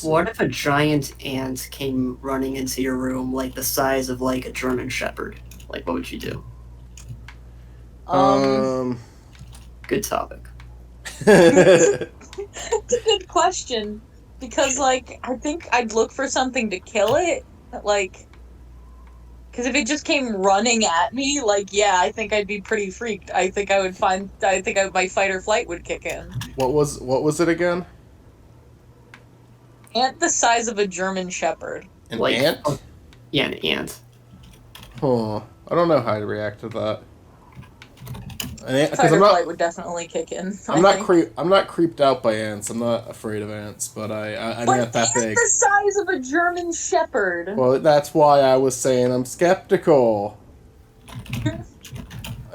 What if a giant ant came running into your room, like the size of like a German Shepherd? Like, what would you do? Um, Good topic. it's a good question because, like, I think I'd look for something to kill it, like, because if it just came running at me, like, yeah, I think I'd be pretty freaked. I think I would find, I think my fight or flight would kick in. What was it again? Ant the size of a German Shepherd. An Like, ant? yeah, an ant. Huh. I don't know how to react to that. Because Fight or flight would definitely kick in. I think. I'm not creeped out by ants. I'm not afraid of ants, but an But ant that ant big. the size of a German Shepherd. Well, that's why I was saying I'm skeptical.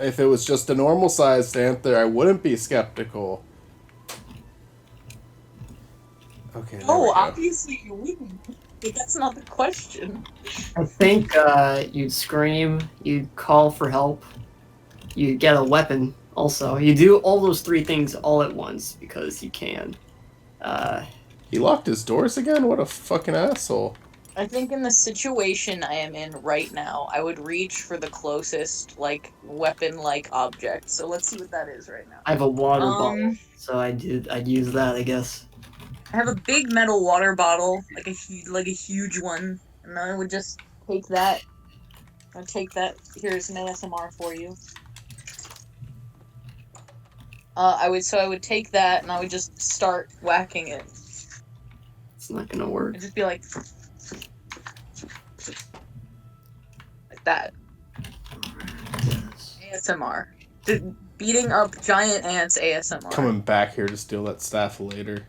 If it was just a normal sized ant there, I wouldn't be skeptical. Okay, there we No, go. obviously you wouldn't. But that's not the question. I think you'd scream, you'd call for help, you'd get a weapon. Also, you do all those three things all at once because you can. He locked his doors again? What a fucking asshole. I think in the situation I am in right now, I would reach for the closest, like, weapon-like object. So let's see what that is right now. I have a water bottle, so I'd use that, I guess. I have a big metal water bottle, like a huge one, and I would just take that. I'll take that. Here's an ASMR for you. I would take that and I would just start whacking it. It's not gonna work. I'd just be like that. ASMR. Beating up giant ants ASMR. Coming back here to steal that staff later.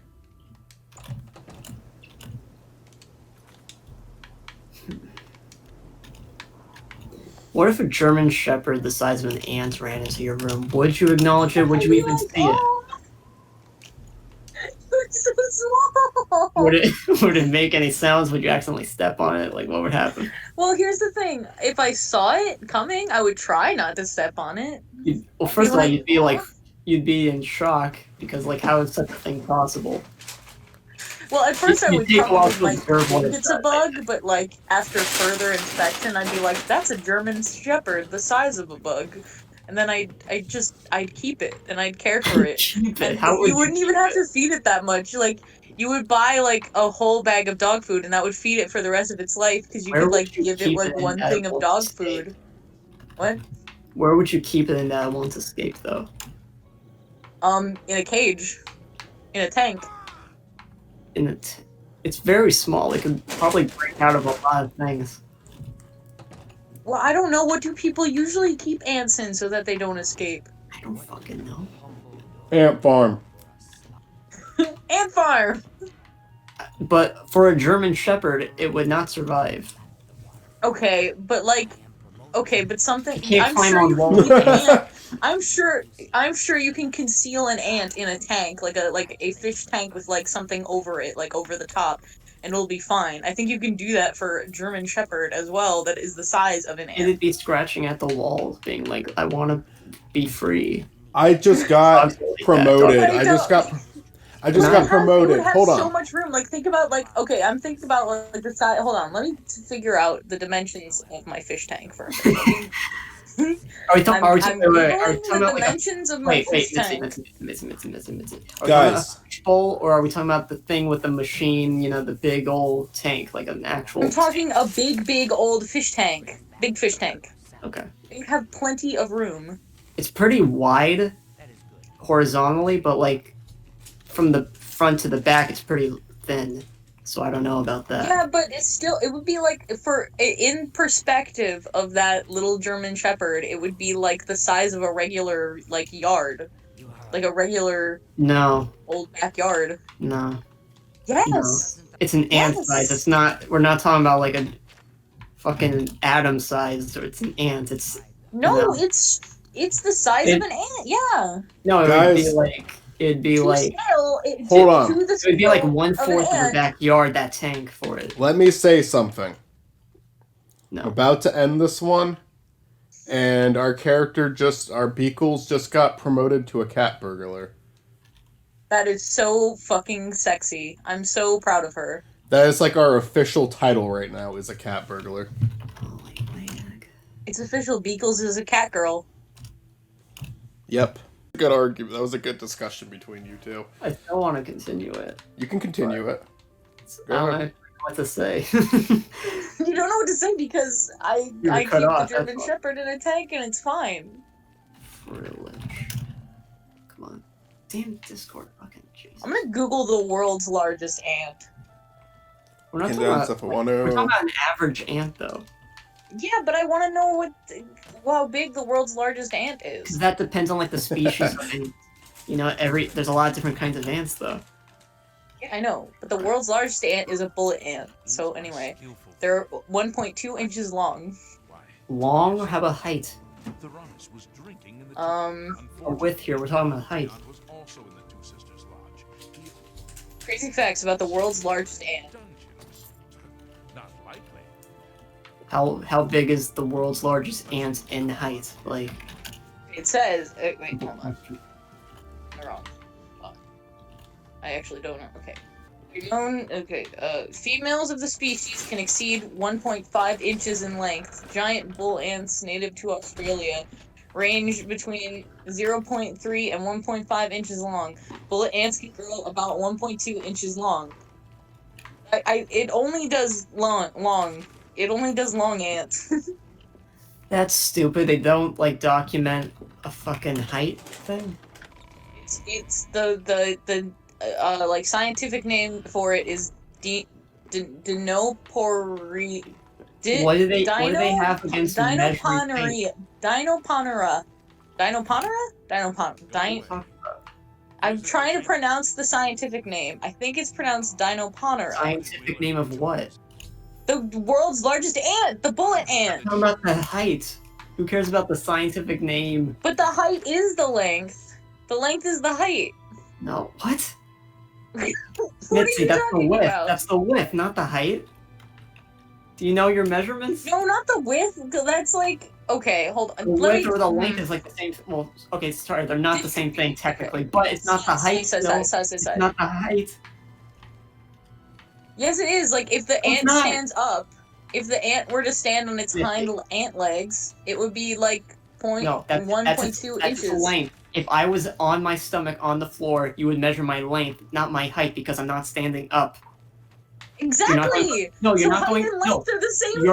What if a German Shepherd the size of an ant ran into your room? Would you acknowledge it? Would you even see it? It's so small. Would it make any sounds? Would you accidentally step on it? Like, what would happen? Well, here's the thing. If I saw it coming, I would try not to step on it. Well, first of all, you'd be in shock because, like, how is such a thing possible? Well, at first I would probably think it's a bug, thing. but, like, after further inspection, I'd be like, that's a German Shepherd, the size of a bug. And then I'd keep it, and I'd care for it. Keep it? You wouldn't even have to feed it that much. Like, you would buy, like, a whole bag of dog food, and that would feed it for the rest of its life, because you could, like, give it, like, one thing of dog food. What? Where would you keep it in that it won't escape, though? In a cage. In a tank. It's very small. It could probably break out of a lot of things. Well, I don't know. What do people usually keep ants in so that they don't escape? I don't fucking know. Ant farm. Ant farm! But for a German Shepherd, it would not survive. Okay, but something. You can't climb on walls. I'm sure you can conceal an ant in a tank, like a fish tank with like something over it, like over the top, and it'll be fine. I think you can do that for a German Shepherd as well. That is the size of an ant. It'd be scratching at the walls, being like, "I want to be free." I just got promoted. I just got promoted. Hold on. So much room. Like, think about I'm thinking about like the size. Hold on, let me figure out the dimensions of my fish tank for a minute. Are we talking about dimensions of my fish tank? Mitzy. Guys. Or are we talking about the thing with the machine, the big old tank, like an actual... I'm talking a big old fish tank. Big fish tank. Okay. You have plenty of room. It's pretty wide horizontally, but, like, from the front to the back, it's pretty thin. So I don't know about that. Yeah, but it would be like, in perspective of that little German Shepherd, it would be like the size of a regular, like, yard. Like a regular... No. Old backyard. No. Yes! No. It's an ant size. It's not... We're not talking about, like, a fucking atom size. It's an ant. It's... No, it's the size of an ant, yeah! No, it would be like... It'd be like... Hold on. It would be like 1/4 of the backyard, that tank for it. Let me say something. No. I'm about to end this one, and our Beakles just got promoted to a cat burglar. That is so fucking sexy. I'm so proud of her. That is like our official title right now, is a cat burglar. Holy man. It's official. Beakles is a cat girl. Yep. Good argument. That was a good discussion between you two. I still want to continue it. You can continue it. I don't know what to say. You don't know what to say because I keep the German Shepherd in a tank and it's fine. Privilege. Come on. Damn Discord. Fucking Jesus. I'm gonna Google the world's largest ant. We're not talking about an average ant, though. Yeah, but I want to know how big the world's largest ant is. That depends on like the species of ant. You know, there's a lot of different kinds of ants, though. Yeah, I know, but the world's largest ant is a bullet ant. So anyway, they're 1.2 inches long. Long? How about height? Width here. We're talking about height. Crazy facts about the world's largest ant. How big is the world's largest ant in height? Like, it says. Wait, hold on. I'm wrong. I actually don't know. Okay. Females of the species can exceed 1.5 inches in length. Giant bull ants native to Australia range between 0.3 and 1.5 inches long. Bullet ants can grow about 1.2 inches long. It only does long. It only does long ants. That's stupid. They don't like document a fucking height thing. It's the like scientific name for it is Dinopori. What do they have against Dinoponera? I'm trying to pronounce the scientific name. I think it's pronounced Dinoponera. Scientific name of what? The world's largest ant, the bullet ant. How about the height? Who cares about the scientific name? But the height is the length. The length is the height. No, what? Mitzy, that's the width. About? That's the width, not the height. Do you know your measurements? No, not the width. That's like okay. Hold on. The width or the length is like the same. Well, okay, sorry, they're not the same thing technically, but it's not the height. It's not the height. Yes, it is. Like if the ant stands up, if the ant were to stand on its hind ant legs, it would be like 1.2 inches. That's length. If I was on my stomach on the floor, you would measure my length, not my height, because I'm not standing up. Exactly. You're not going. Height and length are the same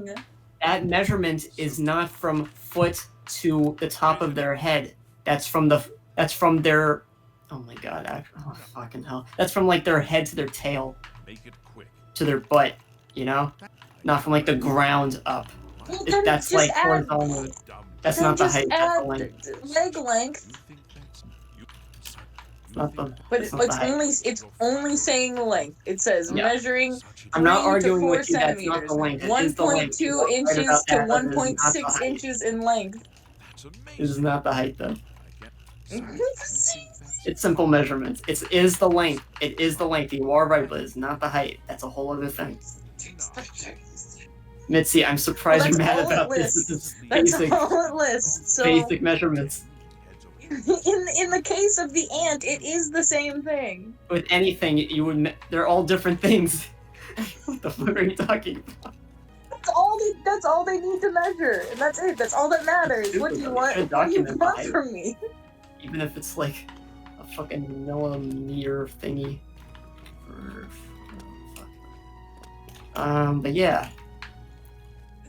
thing. That measurement is not from foot to the top of their head. That's from their. Oh my god! Oh fucking hell! That's from like their head to their tail. Make it quick. To their butt, you know, not from like the ground up. Well, that's like horizontal. That's not the height. That's the length. Leg length. It's only saying length. It says measuring. I'm not arguing with you. That's not the length. 1.2 inches to 1.6 inches in length. This is not the height, though. It's simple measurements. It is the length. It is the length. You are right, but it's not the height. That's a whole other thing. Mitzy, I'm surprised you're mad about this. This is basic, that's all it lists. So, basic measurements. In the case of the ant, it is the same thing. With anything, they're all different things. What the fuck are you talking about? That's all they need to measure, and that's it. That's all that matters. What do you want? What do you want from me? Even if it's like a fucking millimeter thingy. But yeah.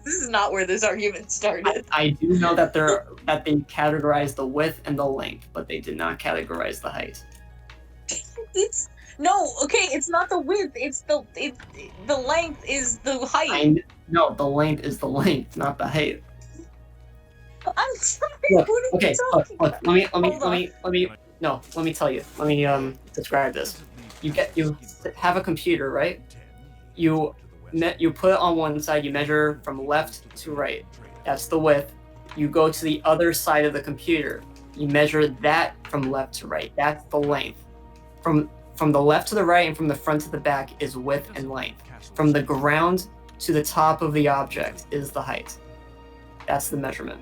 This is not where this argument started. I do know that they categorize the width and the length, but they did not categorize the height. It's not the width. It's the length is the height. No, the length is the length, not the height. I'm sorry. Look, look. Let me tell you. Let me describe this. You have a computer, right? You put it on one side, you measure from left to right. That's the width. You go to the other side of the computer. You measure that from left to right. That's the length. From the left to the right and from the front to the back is width and length. From the ground to the top of the object is the height. That's the measurement.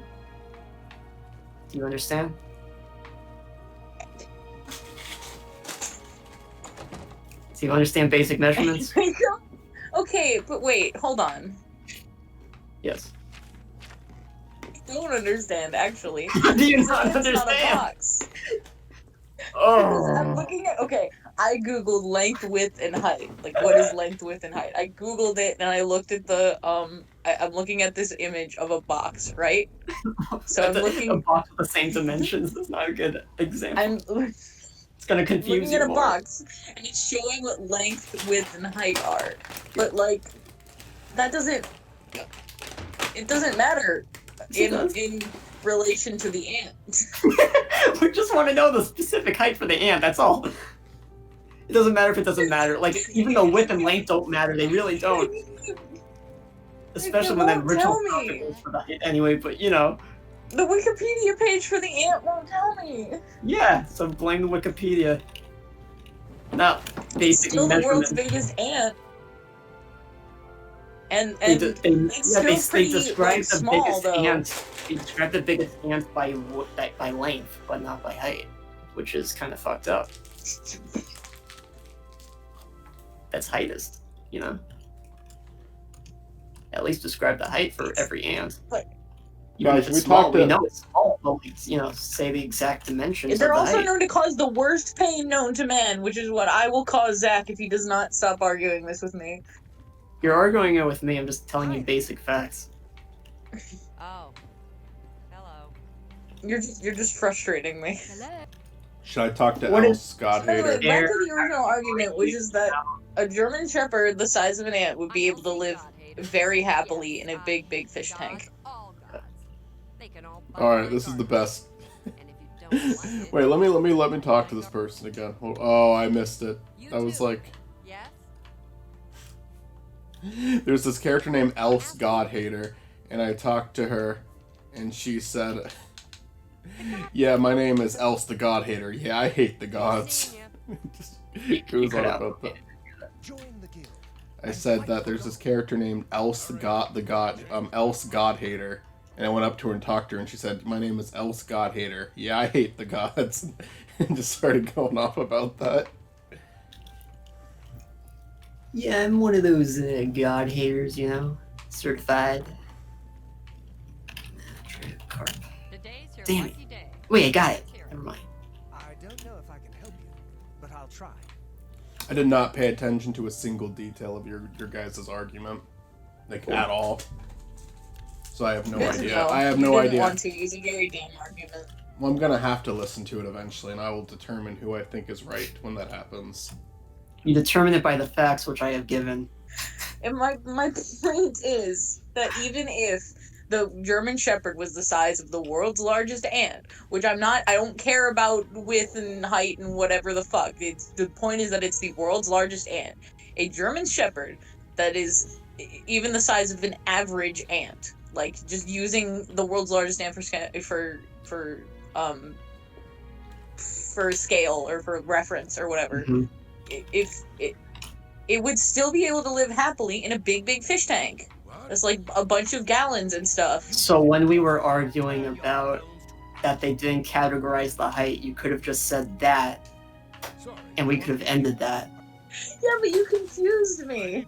Do you understand? Do you understand basic measurements? Okay, but wait, hold on. Yes. I don't understand, actually. Do you Because not it's not a understand? box. Because I'm Oh. looking at, okay, I googled length, width, and height. Like, what is length, width, and height? I googled it, and I looked at the, I'm looking at this image of a box, right? So I'm A looking... box with the same dimensions is not a good example. It's gonna confuse looking you at a more. box, and it's showing what length, width, and height are. But, like, that doesn't... It doesn't matter in relation to the ant. We just want to know the specific height for the ant, that's all. It doesn't matter if it doesn't matter. Like, even though width and length don't matter, they really don't. Especially when the original topic was for the height anyway, but you know. The Wikipedia page for the ant won't tell me. Yeah, so blame the Wikipedia. Not basic still the measurements. world's biggest ant. And They it's still pretty describe the small, biggest though. ant. They describe the biggest ant by length, but not by height, which is kind of fucked up. That's heightest, you know. At least describe the height for every ant. But even guys, if it's we small, talked we to- know it's small, but you know, say the exact dimensions. they're of the also height. known to cause the worst pain known to man, which is what I will cause Zach if he does not stop arguing this with me. You're arguing it with me. I'm just telling you basic facts. Oh. Hello. You're just frustrating me. Hello. Should I talk to What El is- Scott Anyway, Hater? back to the original argument, which is that a German Shepherd the size of an ant would be able to live very happily in a big, big fish tank. Alright, this is the best. Wait, let me talk to this person again. Oh, I missed it. I was like, Yes? there's this character named Else God Hater, and I talked to her, and she said, yeah, my name is Else the God Hater. Yeah, I hate the gods. It was all about that. I said that there's this character named Else Else God Hater, and I went up to her and talked to her, and she said, my name is Else God Hater. Yeah, I hate the gods. And just started going off about that. Yeah, I'm one of those god haters, you know, certified. Carp. Damn it! Wait, I got it. Never mind. I don't know if I can help you, but I'll try. I did not pay attention to a single detail of your guys' argument, like at all. So I have no idea. I have no idea. Want to. It's a very dumb argument. Well, I'm gonna have to listen to it eventually, and I will determine who I think is right when that happens. You determine it by the facts which I have given. And my point is that even if the German Shepherd was the size of the world's largest ant, which I don't care about width and height and whatever the fuck. The point is that it's the world's largest ant. A German Shepherd that is even the size of an average ant, like just using the world's largest ant for scale or for reference or whatever. Mm-hmm. If it would still be able to live happily in a big, big fish tank. That's like a bunch of gallons and stuff. So when we were arguing about that they didn't categorize the height, you could have just said that, and we could have ended that. Yeah, but you confused me.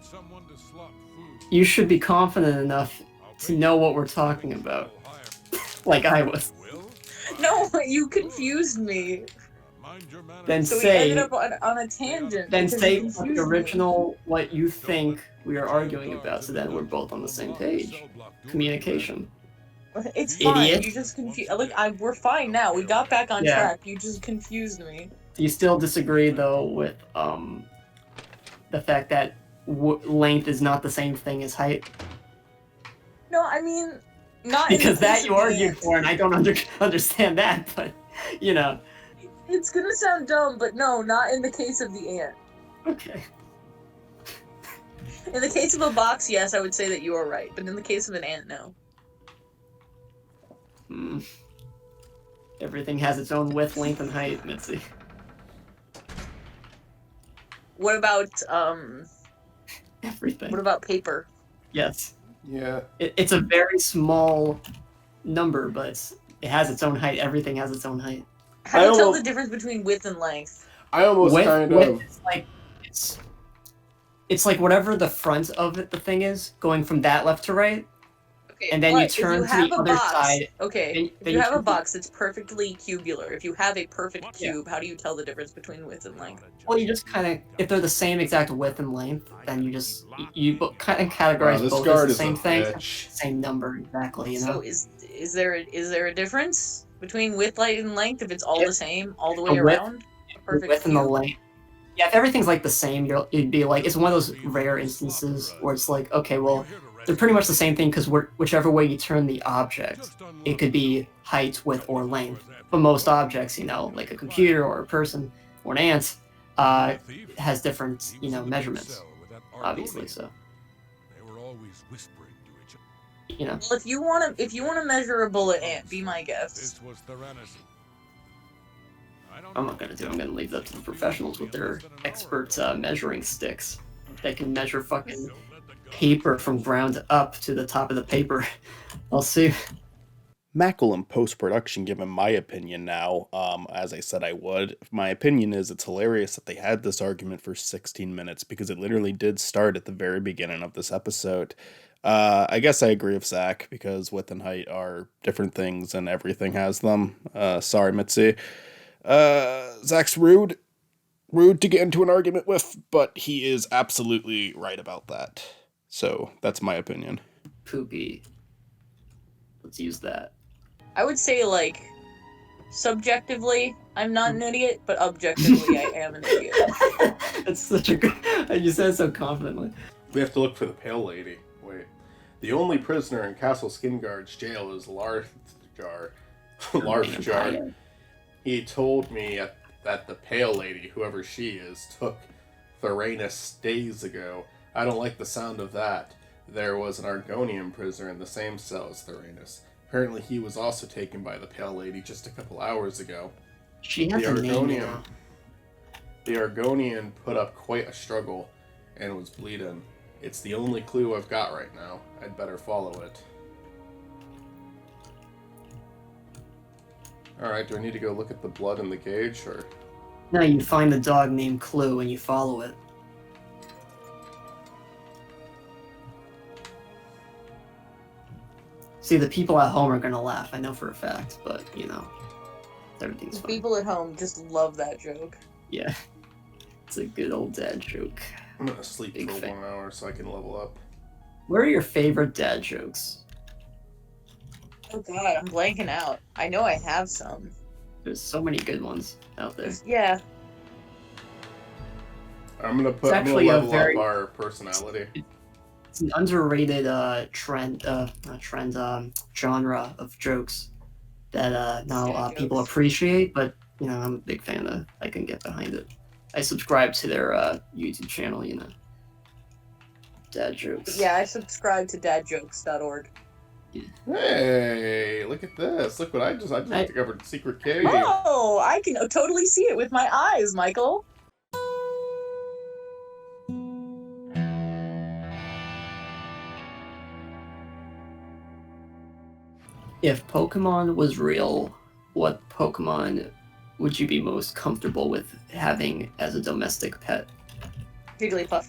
You should be confident enough to know what we're talking about. Like I was. No, you confused me. Then So we say, ended up on a tangent. then because say you confused the me. original, what you think we are arguing about, so then we're both on the same page. Communication. It's fine. Idiot. You just confused. Like we're fine now. We got back on Yeah. track. You just confused me. Do you still disagree, though, with the fact that length is not the same thing as height? No, I mean, not in the Because that case you of the argued ant. for, and I don't understand that, but, you know. It's gonna sound dumb, but no, not in the case of the ant. Okay. In the case of a box, yes, I would say that you are right, but in the case of an ant, no. Everything has its own width, length, and height, Mitzy. What about Everything. What about paper? Yes. Yeah. It's a very small number, but it has its own height. Everything has its own height. How do you tell almost- the difference between width and length? I almost kind Width of. is like it's like whatever the front of it, the thing is, going from that left to right, Okay, and then you but if turn to have the a other box, side. Okay, then if you have a turn- box that's perfectly cubular, if you have a perfect Yeah. cube, how do you tell the difference between width and length? Well, you just kind of, if they're the same exact width and length, then you just you kind of categorize Wow, this both guard as is the same a thing, bitch. same number exactly. You know. So is there a difference between width, height, and length if it's all If the same all the the way width- around? A The perfect width and the cube? length. Yeah, if everything's like the same, it'd be like it's one of those rare instances where it's like, okay, well, they're pretty much the same thing because whichever way you turn the object, it could be height, width, or length. But most objects, you know, like a computer or a person or an ant, has different, you know, measurements, obviously. So, you know, Well, if you wanna measure a bullet ant, be my guest. I'm not gonna do. I'm gonna leave that to the professionals with their expert measuring sticks. They can measure fucking paper from ground up to the top of the paper. I'll see. Mackle in post-production giving my opinion now, as I said I would. My opinion is it's hilarious that they had this argument for 16 minutes because it literally did start at the very beginning of this episode. I guess I agree with Zach because width and height are different things and everything has them. Sorry, Mitzy. Zach's rude to get into an argument with, but he is absolutely right about that. So that's my opinion. Poopy. Let's use that. I would say, like, subjectively, I'm not an idiot, but objectively, I am an idiot. That's such a good. You said it so confidently. We have to look for the Pale Lady. Wait. The only prisoner in Castle Skinguard's jail is Larthjar. Larthjar. He told me that the Pale Lady, whoever she is, took Thuranus days ago. I don't like the sound of that. There was an Argonian prisoner in the same cell as Thuranus. Apparently he was also taken by the Pale Lady just a couple hours ago. She has a name now. The Argonian put up quite a struggle and was bleeding. It's the only clue I've got right now. I'd better follow it. Alright, do I need to go look at the blood in the gauge, or...? No, you find the dog named Clue and you follow it. See, the people at home are gonna laugh, I know for a fact, but, you know, everything's fine. People at home just love that joke. Yeah. It's a good old dad joke. I'm gonna sleep Big for fan. 1 hour so I can level up. What are your favorite dad jokes? Oh god, I'm blanking out. I know I have some. There's so many good ones out there. Yeah. I'm gonna actually a level very- up our personality. It's an underrated genre of jokes that not a lot of people appreciate, but you know, I'm a big fan of. I can get behind it. I subscribe to their YouTube channel, you know. Dad jokes. Yeah, I subscribe to dadjokes.org. Hey, look at this. Look what I just discovered secret cave. Oh, I can totally see it with my eyes, Michael. If Pokemon was real, what Pokemon would you be most comfortable with having as a domestic pet? Jigglypuff.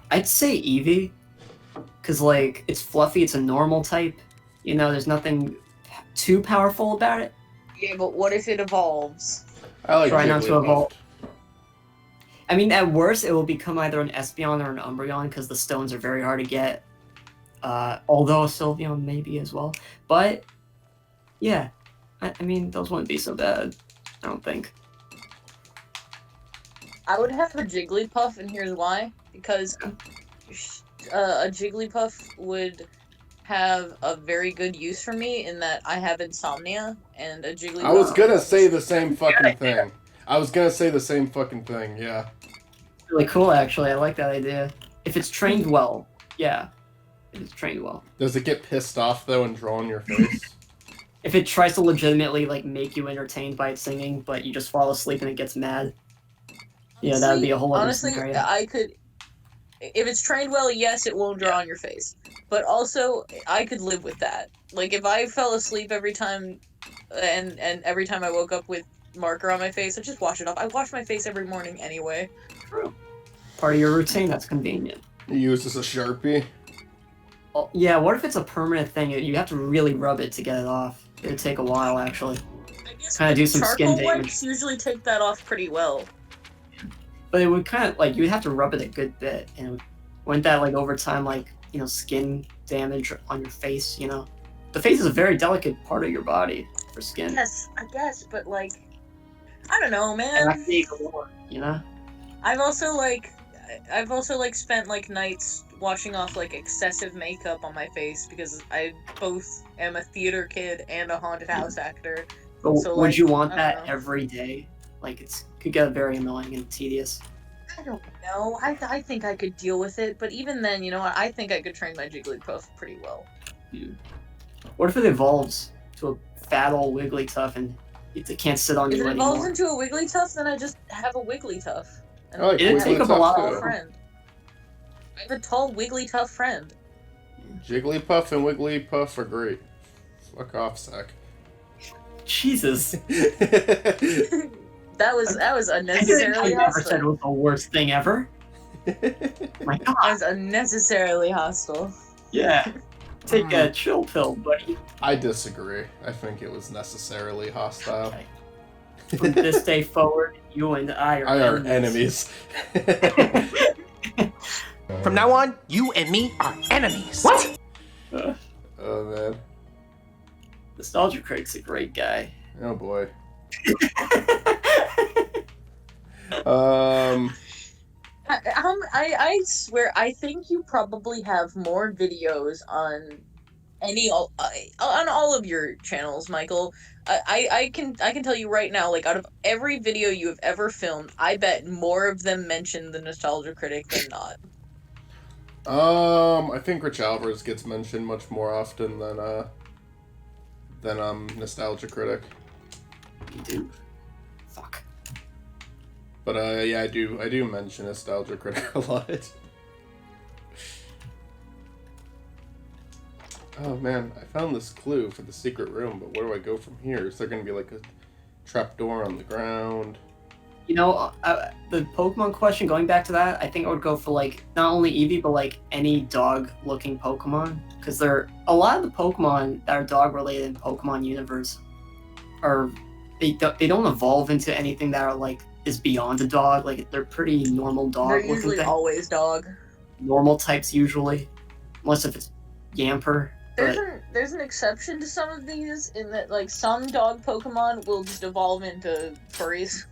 I'd say Eevee, because, like, it's fluffy, it's a normal type. You know, there's nothing too powerful about it. Yeah, but what if it evolves? I like Try not to Jigglypuff. evolve. I mean, at worst, it will become either an Espeon or an Umbreon, because the stones are very hard to get. Although a Sylveon maybe as well. But, yeah. I mean, those wouldn't be so bad, I don't think. I would have a Jigglypuff, and here's why. Because a Jigglypuff would have a very good use for me in that I have insomnia, and a Jigglypuff... I was gonna say the same fucking thing. I was gonna say the same fucking thing, yeah. Really cool, actually. I like that idea. If it's trained well, yeah. If it's trained well. Does it get pissed off, though, and draw on your face? If it tries to legitimately, like, make you entertained by its singing, but you just fall asleep and it gets mad. Yeah, that would be a whole other honestly, scenario. I could... If it's trained well, yes, it won't draw on your face. But also, I could live with that. Like, if I fell asleep every time, and every time I woke up with marker on my face, I'd just wash it off. I wash my face every morning anyway. True. part of your routine. That's convenient. You use as a Sharpie. Oh, yeah, what if it's a permanent thing? You have to really rub it to get it off. It'd take a while, actually. I guess Kinda the do some skin charcoal damage. wipes usually take that off pretty well. But it would kind of, like, you'd have to rub it a good bit. And wouldn't that, like, over time, like, you know, skin damage on your face, you know? The face is a very delicate part of your body for skin. Yes, I guess, but like, I don't know, And man. that can take a lot, you know? I've also like spent like nights washing off like excessive makeup on my face because I both am a theater kid and a haunted house actor. But So, would like, you want I that don't know. every day? Like, it could get very annoying and tedious. I don't know. I think I could deal with it, but even then, you know what? I think I could train my Jigglypuff pretty well. What if it evolves to a fat old Wigglytuff and it can't sit on If you it evolves anymore? into a Wigglytuff, then I just have a Wigglytuff. And I like It'd I have take up a Wigglytuff, lot tall too. of friend. I have a tall Wigglytuff friend. Jigglypuff and Wigglypuff are great. Fuck off, Sack. Jesus. That was I unnecessarily never said it hostile. was the worst thing ever. My That God. was unnecessarily hostile. Yeah. Take a chill pill, buddy. I disagree. I think it was necessarily hostile. Okay. From this day forward, you and I are enemies. From now on, you and me are enemies. What? Oh man. Nostalgia Critic's a great guy. Oh boy. I swear, I think you probably have more videos on on all of your channels, Michael. I can tell you right now, like, out of every video you have ever filmed, I bet more of them mention the Nostalgia Critic than not. I think Rich Alvarez gets mentioned much more often than Nostalgia Critic. You do. Fuck. But yeah, I do mention Nostalgia Critic a lot. Oh man, I found this clue for the secret room, but where do I go from here? Is there gonna be like a trapdoor on the ground? You know, the Pokemon question, going back to that, I think I would go for, like, not only Eevee, but, like, any dog-looking Pokemon. Because a lot of the Pokemon that are dog-related in Pokemon universe they don't evolve into anything that are, like, is beyond a dog. Like, they're pretty normal They're dog-looking usually things. always dog. Normal types, usually. Unless if it's Yamper. There's an exception to some of these in that, like, some dog Pokemon will just evolve into furries.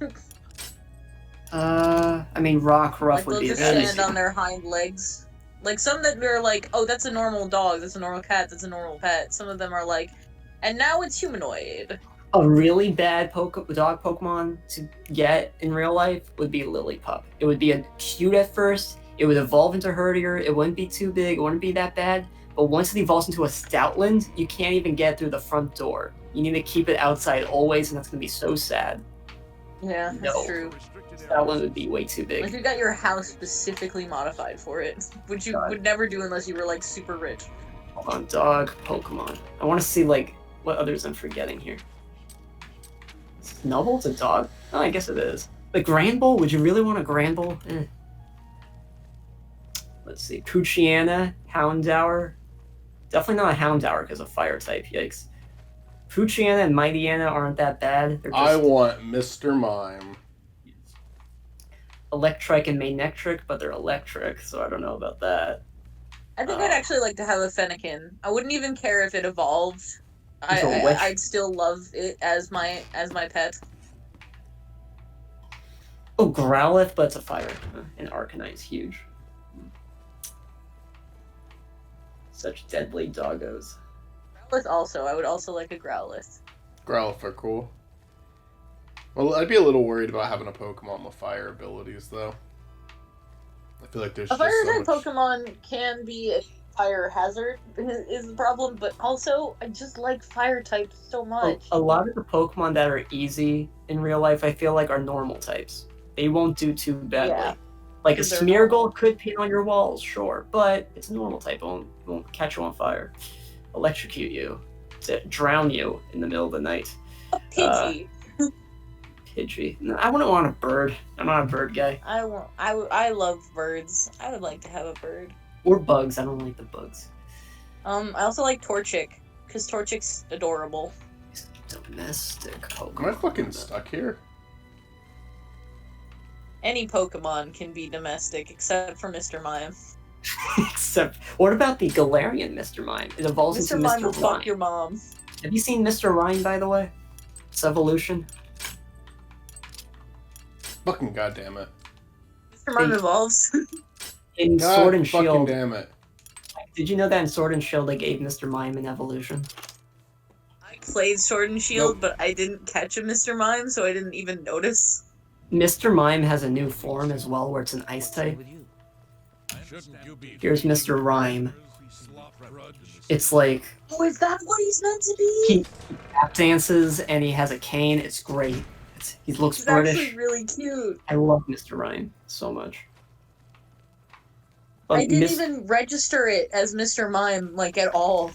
I mean, Rockruff Like, would they'll be just a stand on their hind legs. Like, some that are like, oh, that's a normal dog, that's a normal cat, that's a normal pet. Some of them are like, and now it's humanoid. A really bad dog Pokemon to get in real life would be Lillipup. It would be cute at first. It would evolve into Herdier. It wouldn't be too big. It wouldn't be that bad. But once it evolves into a Stoutland, you can't even get through the front door. You need to keep it outside always, and that's going to be so sad. Yeah, that's No. true. Stoutland would be way too Like, big. you got your house specifically modified for it, which you God. would never do unless you were, like, super rich. Hold on, dog Pokemon. I want to see, like, what others I'm forgetting here. Snubble's a dog? Oh, I guess it is. The Granbull? Would you really want a Granbull? Let's see. Poochyena, Houndour. Definitely not a Houndour because of fire type. Yikes. Poochyena and Mightyena aren't that bad. They're I just want Mr. Mime. Electric and Manectric, but they're electric, so I don't know about that. I think I'd actually like to have a Fennekin. I wouldn't even care if it evolved. Into a witch? I'd still love it as my pet. Oh, Growlithe, but it's a fire. And Arcanite's huge. Such deadly doggos. Growlithe also. I would also like a Growlithe. Growlithe are cool. Well, I'd be a little worried about having a Pokemon with fire abilities, though. I feel like there's A just so fire-type much... Pokemon can be a fire hazard, is the problem, but also, I just like fire types so much. A lot of the Pokemon that are easy in real life, I feel like, are normal types. They won't do too badly. Yeah. Like a Because they're Smeargle could paint on your walls, sure, but it's a normal type. It won't catch you on fire, electrocute you, drown you in the middle of the night. A Pidgey. Pidgey. No, I wouldn't want a bird. I'm not a bird guy. I love birds. I would like to have a bird. Or bugs. I don't like the bugs. I also like Torchic, because Torchic's adorable. Domestic Pokemon. Am I fucking stuck here? Any Pokemon can be domestic, except for Mr. Mime. Except, what about the Galarian Mr. Mime? It evolves Mr. into Mime Mr. will Rhyme. fuck your mom. Have you seen Mr. Rhyme, by the way? Its evolution? Fucking goddamn it. Mr. Mime Hey. evolves. In God Sword and fucking Shield, damn it. did you know that in Sword and Shield they gave Mr. Mime an evolution? I played Sword and Shield, Nope. but I didn't catch a Mr. Mime, so I didn't even notice. Mr. Mime has a new form as well, where it's an ice type. Here's Mr. Rhyme. It's like Oh, is that what he's meant to be? he tap dances and he has a cane. It's great. He looks He's British. actually really cute. I love Mr. Rhyme so much. But I didn't even register it as Mr. Mime, like, at all.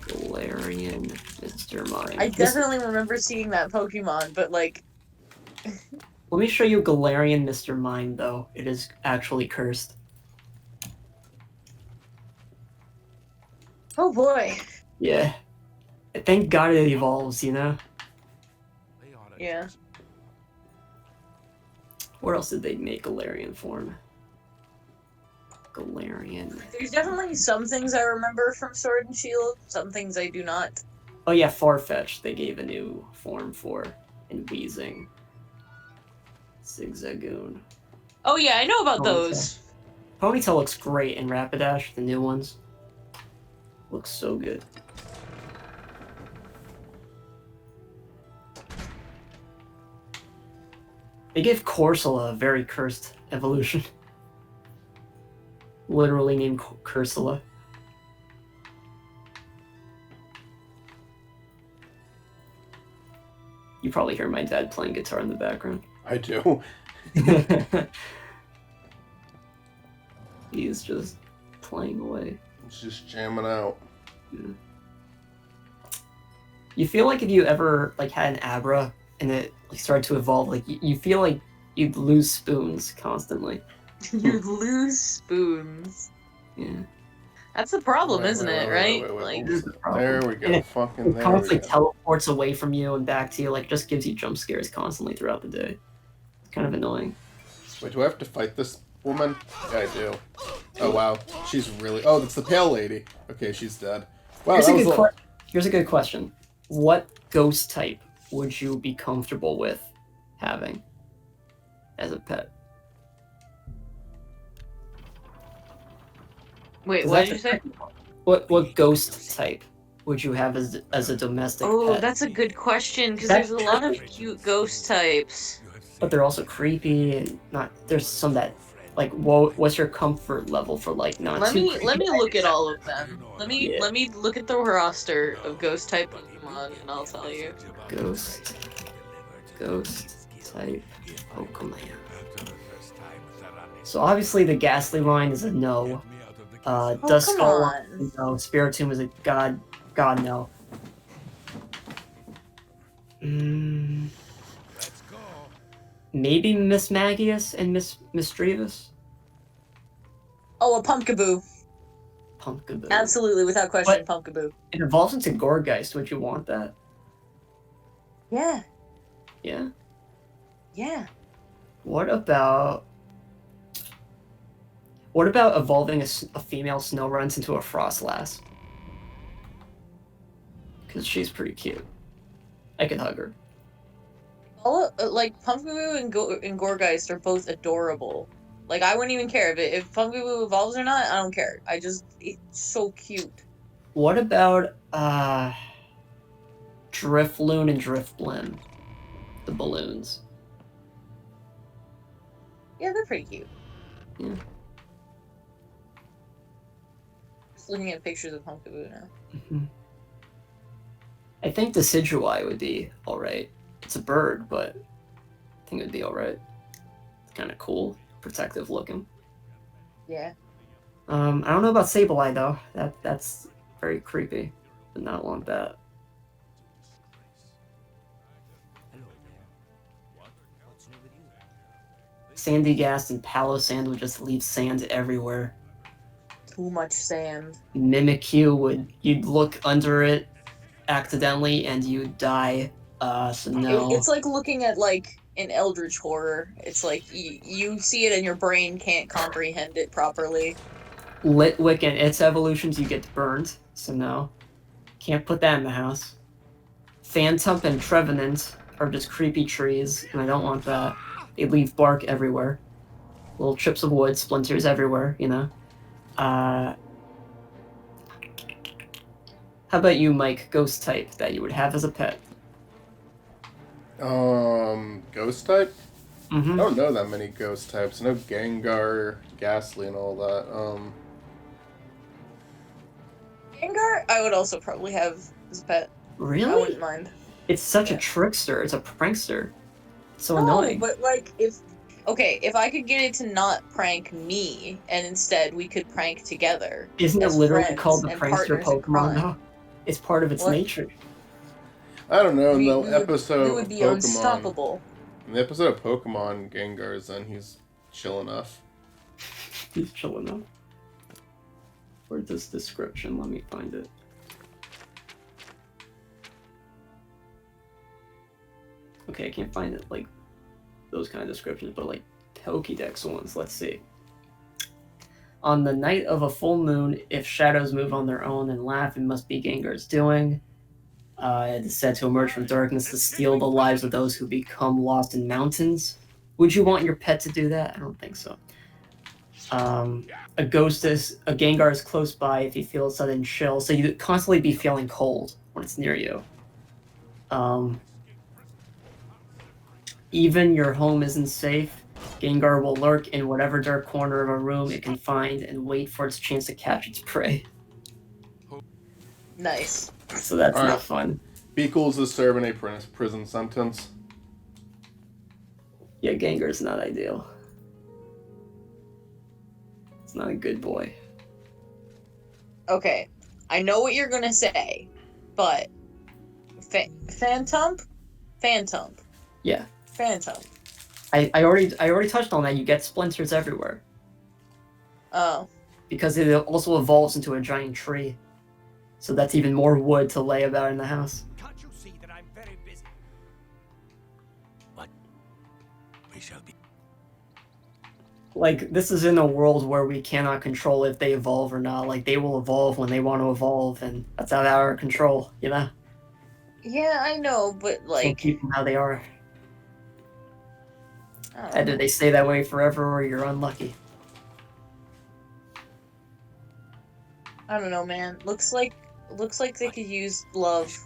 Galarian Mr. Mime. I definitely remember seeing that Pokemon, but, like... Let me show you Galarian Mr. Mime, though. It is actually cursed. Oh boy. Yeah. Thank God it evolves, you know? Yeah. What else did they make Galarian form? Galarian. There's definitely some things I remember from Sword and Shield, some things I do not. Oh yeah, Farfetch they gave a new form for. And Weezing. Zigzagoon. Oh yeah, I know about Ponytail. those. Ponytail looks great in Rapidash, the new ones. Looks so good. They gave Corsola a very cursed evolution. Literally named Cursula. You probably hear my dad playing guitar in the background. I do. He's just playing away. It's just jamming out. Yeah. You feel like if you ever like had an Abra and it like started to evolve, like you feel like you'd lose spoons constantly. You lose spoons. Yeah. That's the problem, Wait, isn't wait, it, wait, right? wait, wait, Like, Here's the problem. There we And go. it Fucking there we constantly go. teleports away from you and back to you, like just gives you jump scares constantly throughout the day. It's kind of annoying. Wait, do I have to fight this woman? Yeah, I do. Oh wow, she's really. Oh, that's the pale lady. Okay, she's dead. Wow, Here's that a was good Here's a good question. What ghost type would you be comfortable with having as a pet? wait, 'Cause what that's did you a say? tricky one. What ghost type would you have as a domestic Oh, pet? that's a good question, because That's there's a lot of tricky. cute ghost types. But they're also creepy and not. There's some that like. What's your comfort level for like not Let too me creepy? look at all of them. Let me Yeah. look at the roster of ghost type Pokemon, and I'll tell you. Ghost type Pokemon. So obviously the Ghastly line is a no. come Duskull on. line is no. Spiritomb is a god no. Maybe Miss Magius and Miss Misdreavus? Oh, a Pumpkaboo. Pumpkaboo. Absolutely, without question, What? Pumpkaboo. It evolves into Gourgeist. Would you want that? Yeah, Yeah. yeah. What about evolving a female Snowrunt into a Frostlass? Because she's pretty cute. I could hug her. All like Pumpkaboo and Gourgeist are both adorable. Like I wouldn't even care if Pumpkaboo evolves or not. I don't care. It's so cute. What about Drifloon and Drifblim? The balloons. Yeah, they're pretty cute. Yeah. Just looking at pictures of Pumpkaboo now. Mm-hmm. I think the Decidueye would be alright. It's a bird, but I think it would be alright. It's kind of cool, protective looking. Yeah. I don't know about Sableye though. That's very creepy. Did not want that. sandy gas and palo sand would just leave sand everywhere. Too much sand. Mimikyu you'd look under it accidentally and you'd die. So no. It's like looking at like an eldritch horror. It's like you see it and your brain can't comprehend it properly. Litwick and its evolutions, you get burned. So no. Can't put that in the house. Phantom and Trevenant are just creepy trees, and I don't want that. They leave bark everywhere. Little chips of wood, splinters everywhere, you know. How about you, Mike, ghost type that you would have as a pet? Ghost type? Mm-hmm. I don't know that many ghost types. I know Gengar, Ghastly, and all that. Gengar, I would also probably have as a pet. Really? I wouldn't mind. It's such a trickster. It's a prankster. It's so No, annoying. but like if I could get it to not prank me, and instead we could prank together. Isn't it as literally friends called the and prankster partners in Pokemon, crime. though? It's part of its What? nature. I don't know. In We the would- episode we would of be Pokemon, unstoppable. in the episode of Pokemon, Gengar's then he's chill enough. He's chilling up. Where's this description? Let me find it. Okay, I can't find it, like, those kind of descriptions, but, like, Pokédex ones. Let's see. On the night of a full moon, if shadows move on their own and laugh, it must be Gengar's doing. It is said to emerge from darkness to steal the lives of those who become lost in mountains. Would you want your pet to do that? I don't think so. A Gengar is close by if you feel a sudden chill, so you'd constantly be feeling cold when it's near you. Even your home isn't safe, Gengar will lurk in whatever dark corner of a room it can find and wait for its chance to catch its prey. Nice. So that's Alright. not fun. Beakles is serving a prison sentence. Yeah, Gengar's not ideal. It's not a good boy. Okay, I know what you're gonna say, but Phantom. Yeah. Phantom. I already touched on that. You get splinters everywhere. Oh. Because it also evolves into a giant tree. So that's even more wood to lay about in the house. Can't you see that I'm very busy? What? We shall be. Like, this is in a world where we cannot control if they evolve or not. Like, they will evolve when they want to evolve, and that's out of our control, you know? Yeah, I know, but Can't like, keep them how they are. I don't Either know. they stay that way forever or you're unlucky. I don't know, man. Looks like they could use love.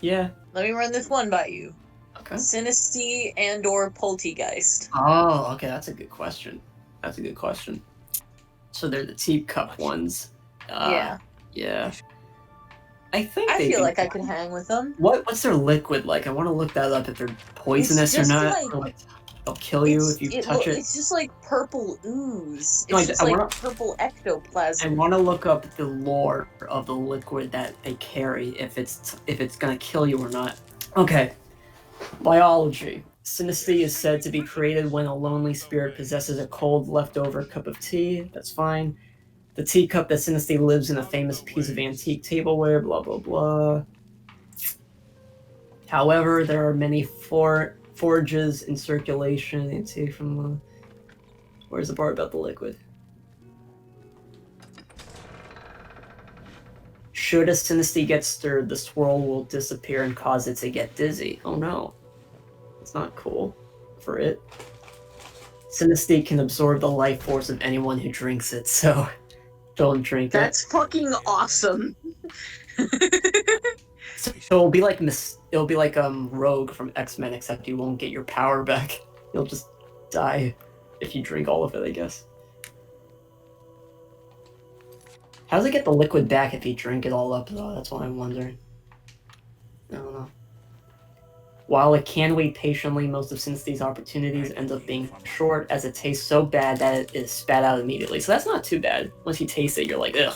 Yeah. Let me run this one by you. Okay. Sinisty and/or Poltegeist. Oh, okay, that's a good question. That's a good question. So they're the teacup ones. Yeah. Yeah. I think I they feel can- like I could hang with them. What's their liquid like? I want to look that up if they're poisonous or just not. like- Or like they'll kill you if you touch it. It's just like purple ooze. No, It's just like wanna- purple I ectoplasm. want to look up the lore of the liquid that they carry, if it's gonna kill you or not. Okay. Biology. Synesthete is said to be created when a lonely spirit possesses a cold leftover cup of tea. That's fine. The teacup that Synesthete lives in, a famous piece of antique tableware, blah blah blah. However, there are many forges in circulation. Antique from the... Where's the part about the liquid? Should a Synesthete get stirred, the swirl will disappear and cause it to get dizzy. Oh no. It's not cool for it. Synesthete can absorb the life force of anyone who drinks it, so don't drink That's fucking awesome. it. So it'll be like Rogue from X-Men, except you won't get your power back. You'll just die if you drink all of it, I guess. How does it get the liquid back if you drink it all up, though? That's what I'm wondering. I don't know. While it can wait patiently, most of Synesthete's opportunities end up being short, as it tastes so bad that it is spat out immediately. So that's not too bad. Once you taste it, you're like, ugh.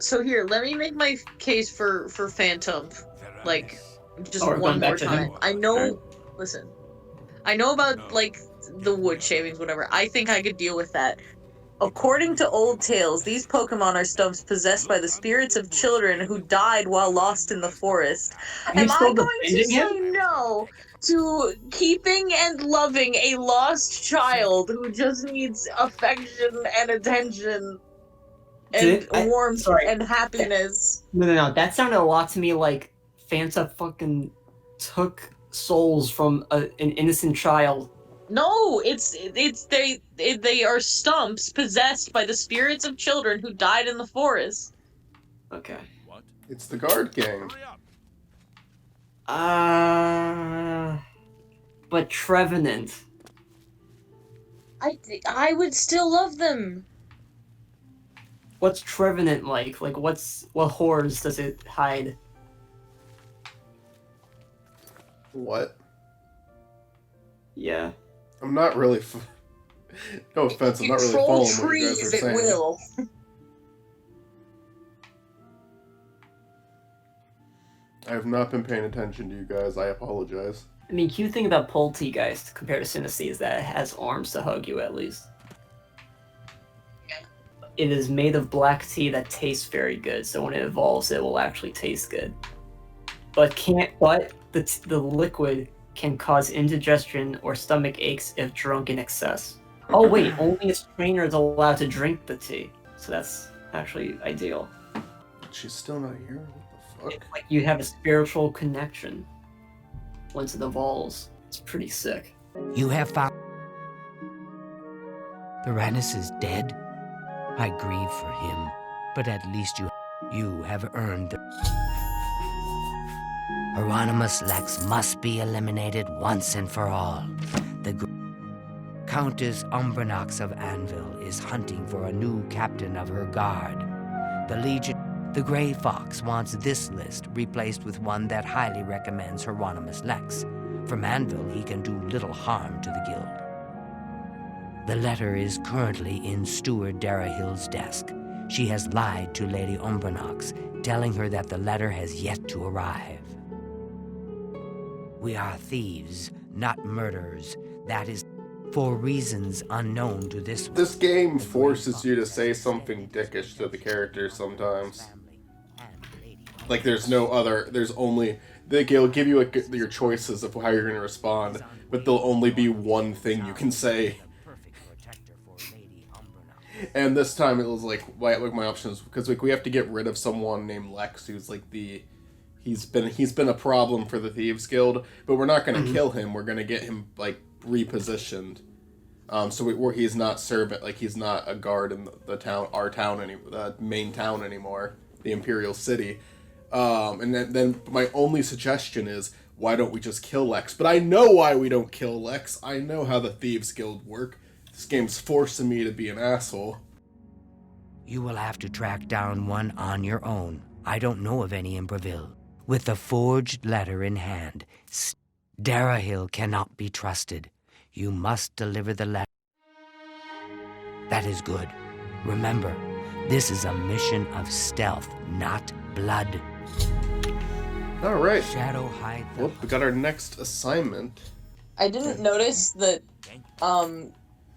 So here, let me make my case for Phantom. Like, just Oh, we're one going back more to time. him? I know. Alright. Listen, I know about like the wood shavings, whatever. I think I could deal with that. According to old tales, these Pokemon are stumps possessed by the spirits of children who died while lost in the forest. Are you Am still I going to defending him? say no to keeping and loving a lost child who just needs affection and attention and warmth sorry. and happiness? No. That sounded a lot to me like Fanta fucking took souls from an innocent child. No, they are stumps possessed by the spirits of children who died in the forest. Okay. It's the guard gang. But Trevenant. I would still love them. What's Trevenant like? Like, what horrors does it hide? What? Yeah. I'm not really. No offense, I'm not really Control following what you guys trees are at saying. will. I have not been paying attention to you guys. I apologize. I mean, cute thing about Poltegeist compared to Sinistee is that it has arms to hug you at least. It is made of black tea that tastes very good, so when it evolves, it will actually taste good. But the liquid can cause indigestion or stomach aches if drunk in excess. Oh wait, only its trainer is allowed to drink the tea, so that's actually ideal. She's still not here? What the It's fuck? like you have a spiritual connection once it evolves. It's pretty sick. You have found... Tyrannus is dead? I grieve for him, but at least you have earned the... Hieronymus Lex must be eliminated once and for all. Countess Umbranox of Anvil is hunting for a new captain of her guard. The Legion... The Grey Fox wants this list replaced with one that highly recommends Hieronymus Lex. From Anvil, he can do little harm to the guild. The letter is currently in Steward Darahill's desk. She has lied to Lady Umbranox, telling her that the letter has yet to arrive. We are thieves, not murderers. That is for reasons unknown to this one. This game forces you to say something dickish to the characters sometimes. Like there's only... They'll give you your choices of how you're going to respond, but there'll only be one thing you can say. And this time it was like my options, because like we have to get rid of someone named Lex, who's like he's been a problem for the Thieves Guild, but we're not going to kill him. We're going to get him like repositioned. So he's not servant, like he's not a guard in the main town anymore, the Imperial City. And then my only suggestion is, why don't we just kill Lex? But I know why we don't kill Lex. I know how the Thieves Guild work. This game's forcing me to be an asshole. You will have to track down one on your own. I don't know of any in Breville. With the forged letter in hand, Darahill cannot be trusted. You must deliver the letter. That is good. Remember, this is a mission of stealth, not blood. Alright. Shadow hide the... Well, we got our next assignment. I didn't notice that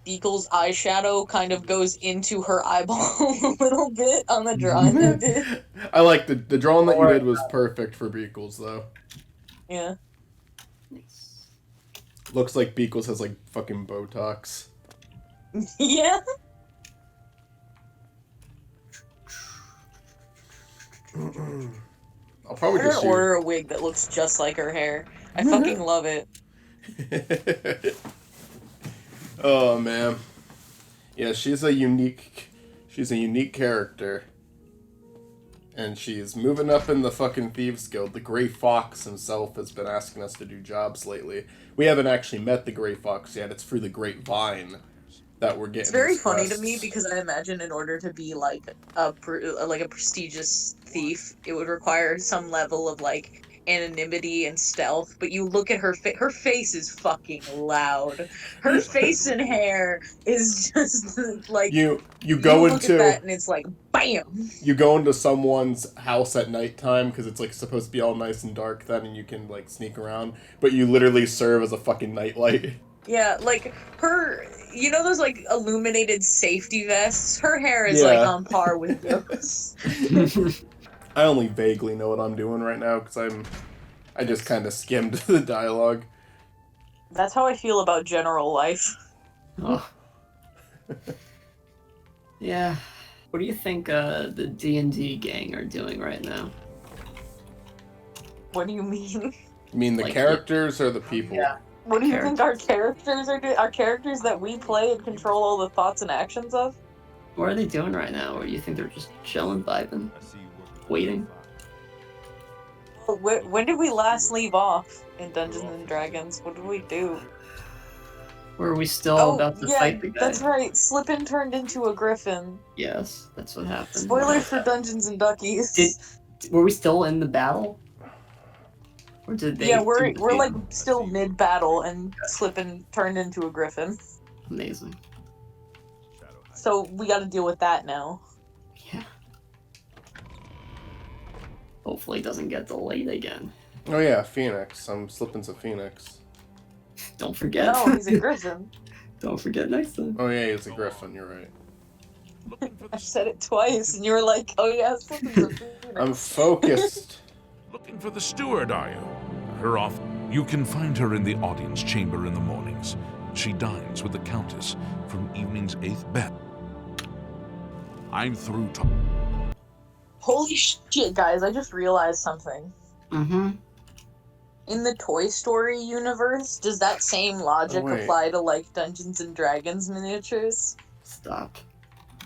Beakles' eyeshadow kind of goes into her eyeball a little bit on the drawing I did. I like the drawing that you did was perfect for Beakles, though. Yeah. Looks like Beakles has like fucking Botox. Yeah. I'll probably I'm just gonna order a wig that looks just like her hair. I fucking love it. Oh man, yeah, she's a unique character, and she's moving up in the fucking Thieves Guild. The Grey Fox himself has been asking us to do jobs lately. We haven't actually met the Grey Fox yet. It's through the Grapevine that we're getting. It's very these funny to quests. me because I imagine in order to be like a prestigious thief, it would require some level of like anonymity and stealth. But you look at her her face is fucking loud. Her face and hair is just like You go look into at that and it's like bam. You go into someone's house at nighttime because it's like supposed to be all nice and dark then, and you can like sneak around, but you literally serve as a fucking nightlight. Yeah, like her, you know those like illuminated safety vests? Her hair is like Yeah. on par with those. I only vaguely know what I'm doing right now because I just kind of skimmed the dialogue. That's how I feel about general life. Oh. Yeah. What do you think the D&D gang are doing right now? What do you mean? You mean the Like, characters or the people? Yeah. What do you think our characters are doing? Our characters that we play and control all the thoughts and actions of? What are they doing right now? Or do you think they're just chilling, vibing, waiting? Well, when did we last leave off in Dungeons and Dragons? What did we do? Or are we still about to fight the guy? That's right. Slippin turned into a griffin. Yes, that's what happened. Spoilers for Dungeons and Duckies. Were we still in the battle? Or did they? Yeah, we're like still mid battle, and Slippin turned into a griffin. Amazing. So we got to deal with that now. Yeah. Hopefully it doesn't get delayed again. Oh yeah, Phoenix. I'm Slippin's a Phoenix. Don't forget. No, he's a griffin. Don't forget next time. Oh yeah, he's a griffin, you're right. I said it twice, and you were like, "Oh yeah, Slippin's a Phoenix." I'm focused. Looking for the steward, are you? Her off. You can find her in the audience chamber in the mornings. She dines with the Countess from evening's 8th bet. I'm through Holy shit, guys! I just realized something. Mm-hmm. In the Toy Story universe, does that same logic wait. apply to like Dungeons and Dragons miniatures? Stop.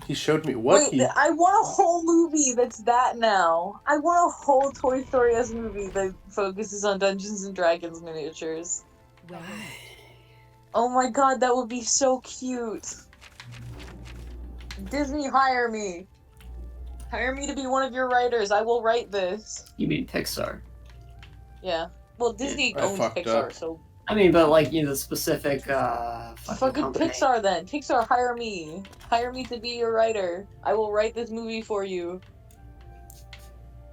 He showed me what Wait, I want a whole movie that's that now. I want a whole Toy Story-esque movie that focuses on Dungeons and Dragons miniatures. Oh my god, that would be so cute. Disney, hire me. Hire me to be one of your writers. I will write this. You mean Pixar? Yeah. Well, Disney I owns fucked Pixar, up. so... I mean, but like, you know, specific, Fucking company. Pixar then. Pixar, hire me. Hire me to be your writer. I will write this movie for you.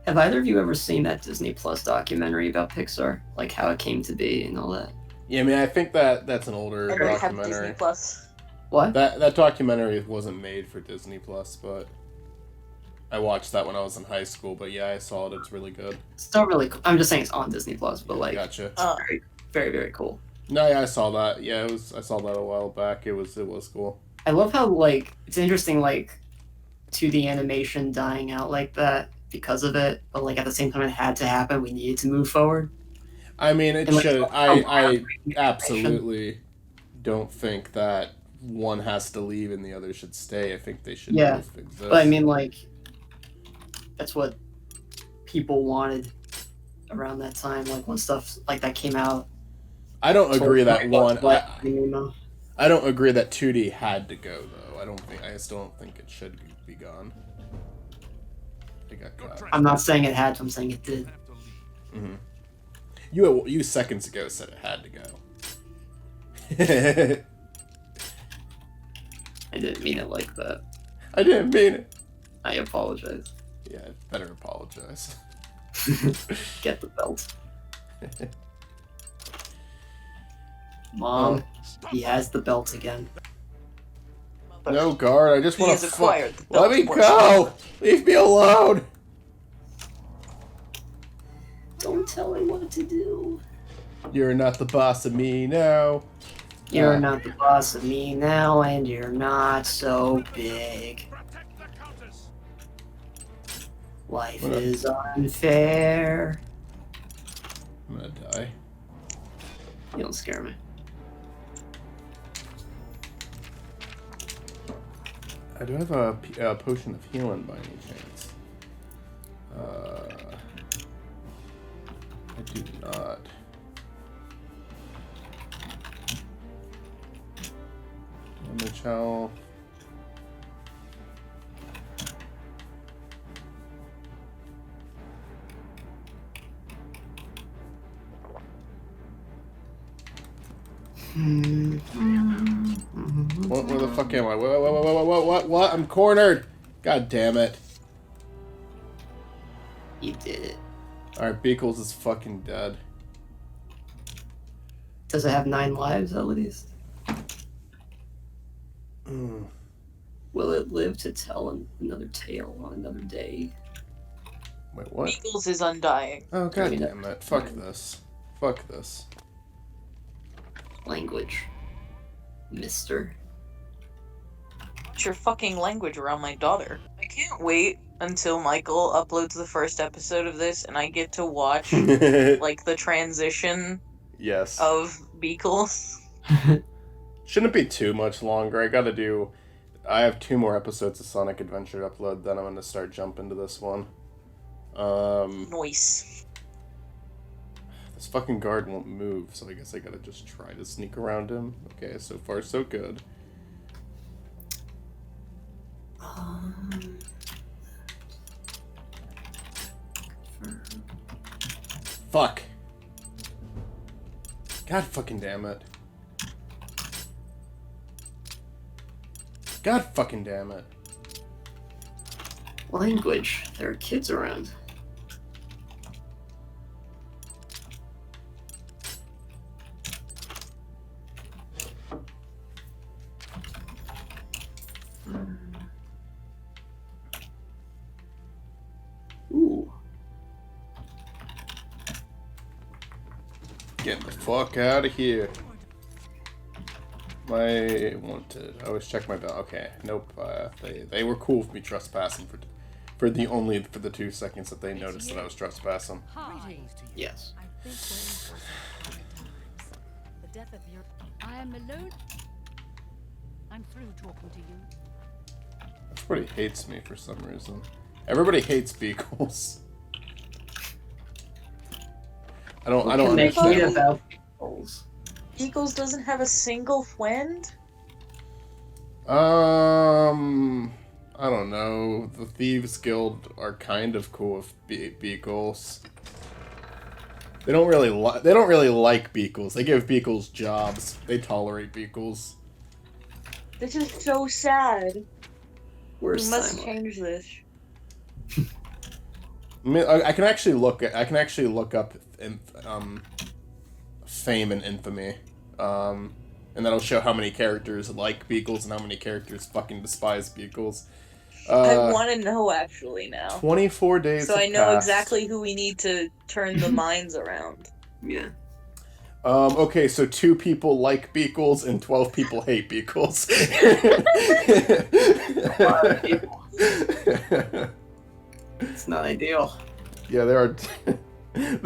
Have either of you ever seen that Disney Plus documentary about Pixar? Like how it came to be and all that? Yeah, I mean, I think that's an older I don't have documentary. Disney Plus. What? That documentary wasn't made for Disney Plus, but I watched that when I was in high school. But yeah, I saw it. It's really good. It's not really cool. I'm just saying it's on Disney Plus, but like, Gotcha. very, very, very cool. No, yeah, I saw that. Yeah, I saw that a while back. It was cool. I love how like it's interesting, like 2D animation dying out like that because of it, but like at the same time it had to happen. We needed to move forward. I mean, it And, like, should. I animation. absolutely don't think that one has to leave and the other should stay. I think they should Yeah, both exist. But I mean, like that's what people wanted around that time. Like when stuff like that came out. I don't agree that one. You I don't agree that 2D had to go though. I still don't think it should be gone. It got cut. I'm not saying it had to. I'm saying it did. Mm-hmm. You seconds ago said it had to go. I didn't mean it like that. I didn't mean it. I apologize. Yeah, better apologize. Get the belt. Mom, he has the belt again. No, guard. I just He want has to acquired the Let me belt go. Leave me alone. Don't tell me what to do. You're not the boss of me now. You're not the boss of me now, and you're not so big. Life What up? is unfair. I'm gonna die. You don't scare me. I do have a potion of healing by any chance. I do not. Damage health. Where the fuck am I? What? I'm cornered! God damn it. You did it. Alright, Beakles is fucking dead. Does it have 9 lives at least? Will it live to tell another tale on another day? Wait, what? Beakles is undying. Oh, god damn it. Fuck this. Fuck this. Language. Mister. What's your fucking language around my daughter? I can't wait until Michael uploads the first episode of this and I get to watch, like, the transition Yes. of Beakles. Shouldn't be too much longer. I have 2 more episodes of Sonic Adventure to upload, then I'm gonna start jumping to this one. Noise. This fucking guard won't move, so I guess I gotta just try to sneak around him. Okay, so far so good. Fuck. God fucking damn it. God fucking damn it. Language. There are kids around. Ooh. Get the fuck out of here. My wanted. I always check my bell. Okay, nope. They were cool with me trespassing for the 2 seconds that they noticed that I was trespassing. Yes. The death of your... I am alone. I'm through talking to you. Everybody hates me for some reason. Everybody hates Beakles. I don't Make understand. it about Beakles. Beakles doesn't have a single friend? I don't know. The Thieves Guild are kind of cool with Beakles. They don't really like Beakles. They give Beakles jobs. They tolerate Beakles. This is so sad. Where's We must Simon? change this. I mean, I can actually look up fame and infamy, and that'll show how many characters like Beakles and how many characters fucking despise Beakles. I want to know actually now. 24 days. So I know exactly who we need to turn the minds around. Yeah. Okay, so 2 people like Beakles and 12 people hate Beakles. A lot of people. It's not ideal. Yeah, there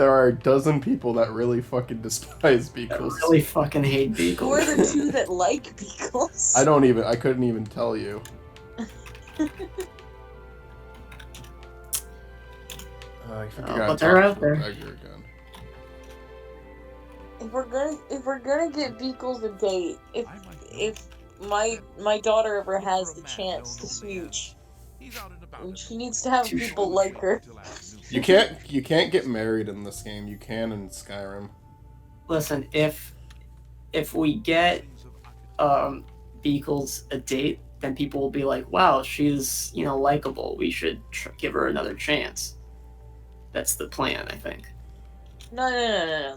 are a dozen people that really fucking despise I Beakles. really fucking hate Beakles. Who are the 2 that like Beakles? I couldn't even tell you. But they're out there. Again. If we're gonna get Beakles a date, if my daughter ever has the chance to smooch, she needs to have people like her. You can't get married in this game. You can in Skyrim. Listen, if we get Beakles a date, then people will be like, "Wow, she's likable. We should give her another chance." That's the plan, I think. No.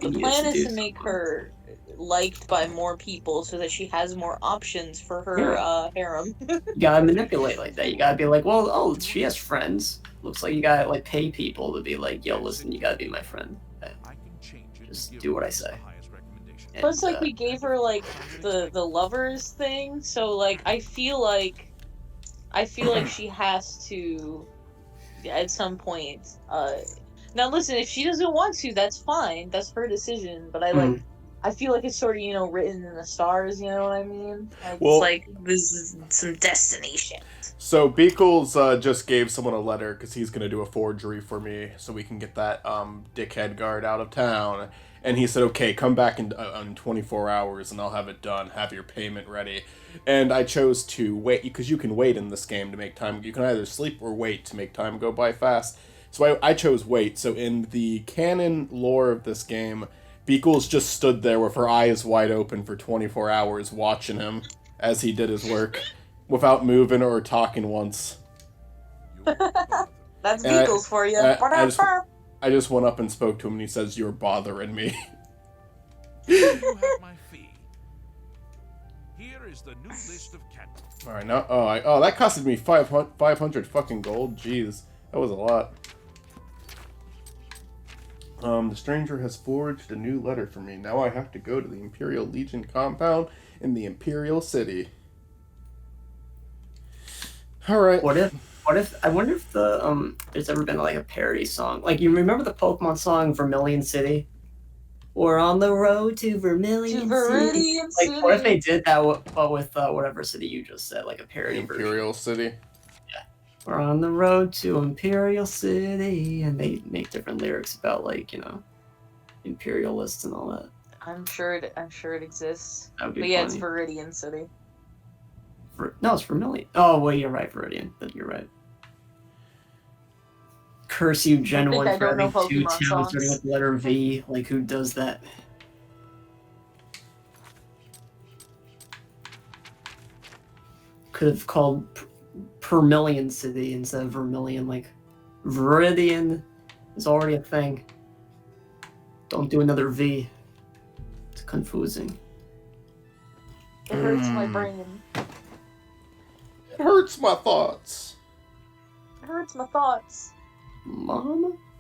The You plan need to is do to make her liked by more people so that she has more options for her harem. You gotta manipulate like that. You gotta be like, "Well, oh, she has friends. Looks like you gotta like pay people to be like, yo, listen, you gotta be my friend. Just do what I say." Plus, like, we gave her like the lovers thing, so like I feel like she has to at some point. Now, listen, if she doesn't want to, that's fine. That's her decision. But I feel like it's sort of written in the stars. You know what I mean? Like, Well, it's like this is some destination shit. So Beakles just gave someone a letter because he's gonna do a forgery for me, so we can get that dickhead guard out of town. And he said, "Okay, come back in 24 hours, and I'll have it done. Have your payment ready." And I chose to wait because you can wait in this game to make time. You can either sleep or wait to make time go by fast. So I chose wait. So in the canon lore of this game, Beakles just stood there with her eyes wide open for 24 hours watching him as he did his work without moving or talking once. That's Beakles for you. I just went up and spoke to him and he says, "You're bothering me." You have my fee. Here is the new list of cat. All right, now. Oh, that costed me 500 fucking gold. Jeez, that was a lot. The stranger has forged a new letter for me. Now I have to go to the Imperial Legion compound in the Imperial City. All right. What if I wonder if there's ever been like a parody song? Like, you remember the Pokemon song Vermilion City? We're on the road to Vermilion City. Like, what if they did that but with whatever city you just said, like a parody version? Imperial City. We're on the road to Imperial City, and they make different lyrics about, like, you know, imperialists and all that. I'm sure it exists. That would be But yeah, funny. it's Viridian City. No, it's Vermilion. Oh, well, you're right, Viridian. You're right. Curse you, Gen 1, I for don't know having two Pokemon towns songs. starting with the letter V. Like, who does that? Could have called Permillion City instead of Vermilion. Like, Viridian is already a thing. Don't do another V. It's confusing. It hurts my brain. It hurts my thoughts. It hurts my thoughts. Mama?